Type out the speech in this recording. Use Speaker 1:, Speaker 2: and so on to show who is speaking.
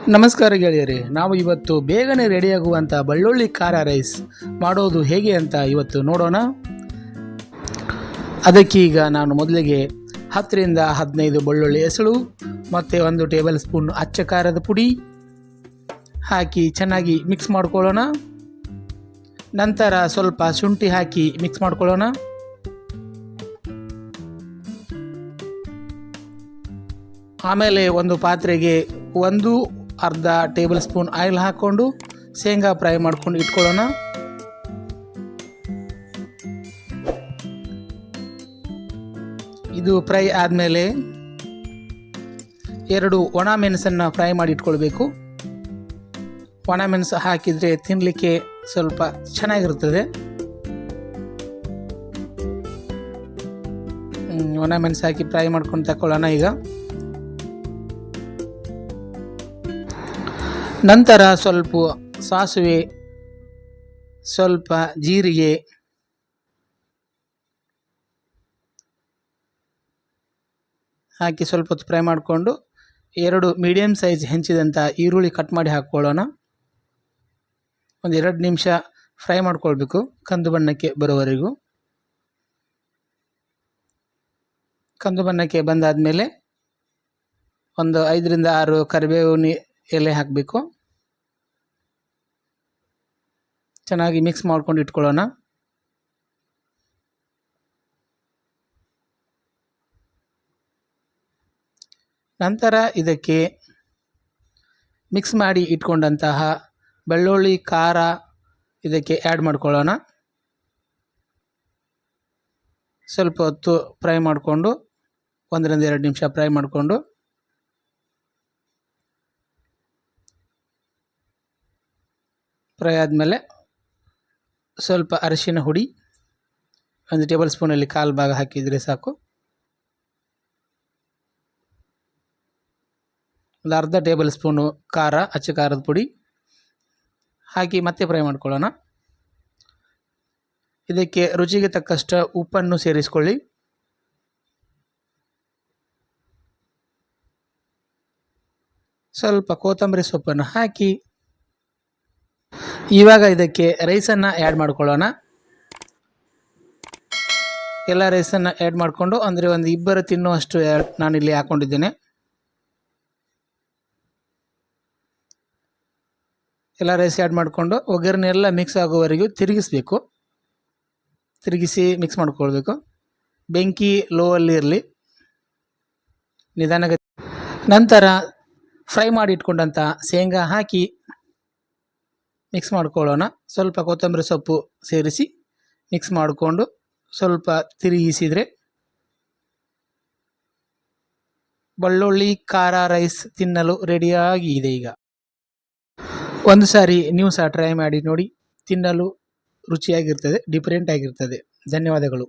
Speaker 1: ನಮಸ್ಕಾರ ಗೆಳೆಯರೇ, ನಾವು ಇವತ್ತು ಬೇಗನೆ ರೆಡಿಯಾಗುವಂಥ ಬೆಳ್ಳುಳ್ಳಿ ಖಾರ ರೈಸ್ ಮಾಡೋದು ಹೇಗೆ ಅಂತ ಇವತ್ತು ನೋಡೋಣ. ಅದಕ್ಕೀಗ ನಾನು ಮೊದಲಿಗೆ 10 ರಿಂದ 15 ಬೆಳ್ಳುಳ್ಳಿ ಎಸಳು ಮತ್ತು 1 ಟೇಬಲ್ ಸ್ಪೂನ್ ಅಚ್ಚ ಖಾರದ ಪುಡಿ ಹಾಕಿ ಚೆನ್ನಾಗಿ ಮಿಕ್ಸ್ ಮಾಡ್ಕೊಳ್ಳೋಣ. ನಂತರ ಸ್ವಲ್ಪ ಶುಂಠಿ ಹಾಕಿ ಮಿಕ್ಸ್ ಮಾಡ್ಕೊಳ್ಳೋಣ. ಆಮೇಲೆ ಒಂದು ಪಾತ್ರೆಗೆ 1/2 ಟೇಬಲ್ ಸ್ಪೂನ್ ಆಯಿಲ್ ಹಾಕ್ಕೊಂಡು ಶೇಂಗಾ ಫ್ರೈ ಮಾಡ್ಕೊಂಡು ಇಟ್ಕೊಳ್ಳೋಣ. ಇದು ಫ್ರೈ ಆದಮೇಲೆ 2 ಒಣ ಮೆಣಸನ್ನು ಫ್ರೈ ಮಾಡಿ ಇಟ್ಕೊಳ್ಬೇಕು. ಒಣ ಮೆಣಸು ಹಾಕಿದರೆ ತಿನ್ನಲಿಕ್ಕೆ ಸ್ವಲ್ಪ ಚೆನ್ನಾಗಿರ್ತದೆ. ಒಣ ಮೆಣಸು ಹಾಕಿ ಫ್ರೈ ಮಾಡ್ಕೊಂಡು ತಗೊಳ್ಳೋಣ. ಈಗ ನಂತರ ಸ್ವಲ್ಪ ಸಾಸಿವೆ, ಸ್ವಲ್ಪ ಜೀರಿಗೆ ಹಾಕಿ ಸ್ವಲ್ಪ ಹೊತ್ತು ಫ್ರೈ ಮಾಡಿಕೊಂಡು 2 ಮೀಡಿಯಮ್ ಸೈಜ್ ಹೆಂಚಿದಂಥ ಈರುಳ್ಳಿ ಕಟ್ ಮಾಡಿ ಹಾಕ್ಕೊಳ್ಳೋಣ. ಒಂದು 2 ನಿಮಿಷ ಫ್ರೈ ಮಾಡ್ಕೊಳ್ಬೇಕು ಕಂದು ಬಣ್ಣಕ್ಕೆ ಬರೋವರೆಗೂ. ಕಂದು ಬಣ್ಣಕ್ಕೆ ಬಂದಾದಮೇಲೆ ಒಂದು 5 ರಿಂದ 6 ಕರಿಬೇವಿನ ಎಲೆ ಹಾಕಬೇಕು. ಚೆನ್ನಾಗಿ ಮಿಕ್ಸ್ ಮಾಡ್ಕೊಂಡು ಇಟ್ಕೊಳ್ಳೋಣ. ನಂತರ ಇದಕ್ಕೆ ಮಿಕ್ಸ್ ಮಾಡಿ ಇಟ್ಕೊಂಡಂತಹ ಬೆಳ್ಳುಳ್ಳಿ ಖಾರ ಇದಕ್ಕೆ ಆ್ಯಡ್ ಮಾಡ್ಕೊಳ್ಳೋಣ. ಸ್ವಲ್ಪ ಹೊತ್ತು ಫ್ರೈ ಮಾಡಿಕೊಂಡು 1 ರಿಂದ 2 ನಿಮಿಷ ಫ್ರೈ ಮಾಡಿಕೊಂಡು ಫ್ರೈ ಆದಮೇಲೆ ಸ್ವಲ್ಪ ಅರಿಶಿನ ಹುಡಿ 1 ಟೇಬಲ್ ಸ್ಪೂನಲ್ಲಿ 1/4 ಭಾಗ ಹಾಕಿದರೆ ಸಾಕು. ಒಂದು ಅರ್ಧ ಟೇಬಲ್ ಸ್ಪೂನು ಖಾರ, ಅಚ್ಚ ಖಾರದ ಪುಡಿ ಹಾಕಿ ಮತ್ತೆ ಫ್ರೈ ಮಾಡ್ಕೊಳ್ಳೋಣ. ಇದಕ್ಕೆ ರುಚಿಗೆ ತಕ್ಕಷ್ಟು ಉಪ್ಪನ್ನು ಸೇರಿಸ್ಕೊಳ್ಳಿ. ಸ್ವಲ್ಪ ಕೊತ್ತಂಬರಿ ಸೊಪ್ಪನ್ನು ಹಾಕಿ ಇವಾಗ ಇದಕ್ಕೆ ರೈಸನ್ನು ಆ್ಯಡ್ ಮಾಡ್ಕೊಳ್ಳೋಣ. ಎಲ್ಲ ರೈಸನ್ನು ಆ್ಯಡ್ ಮಾಡಿಕೊಂಡು ಅಂದರೆ ಒಂದು 2 ತಿನ್ನುವಷ್ಟು ನಾನಿಲ್ಲಿ ಹಾಕ್ಕೊಂಡಿದ್ದೇನೆ. ಎಲ್ಲ ರೈಸ್ ಆ್ಯಡ್ ಮಾಡಿಕೊಂಡು ಒಗ್ಗರಣೆ ಎಲ್ಲ ಮಿಕ್ಸ್ ಆಗೋವರೆಗೂ ತಿರುಗಿಸ್ಬೇಕು. ತಿರುಗಿಸಿ ಮಿಕ್ಸ್ ಮಾಡ್ಕೊಳ್ಬೇಕು. ಬೆಂಕಿ ಲೋವಲ್ಲಿ ಇರಲಿ, ನಿಧಾನಕ್ಕೆ. ನಂತರ ಫ್ರೈ ಮಾಡಿ ಇಟ್ಕೊಂಡಂಥ ಶೇಂಗಾ ಹಾಕಿ ಮಿಕ್ಸ್ ಮಾಡ್ಕೊಳ್ಳೋಣ. ಸ್ವಲ್ಪ ಕೊತ್ತಂಬರಿ ಸೊಪ್ಪು ಸೇರಿಸಿ ಮಿಕ್ಸ್ ಮಾಡಿಕೊಂಡು ಸ್ವಲ್ಪ ತಿರುಗಿಸಿದರೆ ಬೆಳ್ಳುಳ್ಳಿ ಖಾರ ರೈಸ್ ತಿನ್ನಲು ರೆಡಿಯಾಗಿದೆ. ಈಗ ಒಂದು ಸಾರಿ ನೀವು ಸಹ ಟ್ರೈ ಮಾಡಿ ನೋಡಿ, ತಿನ್ನಲು ರುಚಿಯಾಗಿರ್ತದೆ, ಡಿಫ್ರೆಂಟ್ ಆಗಿರ್ತದೆ. ಧನ್ಯವಾದಗಳು.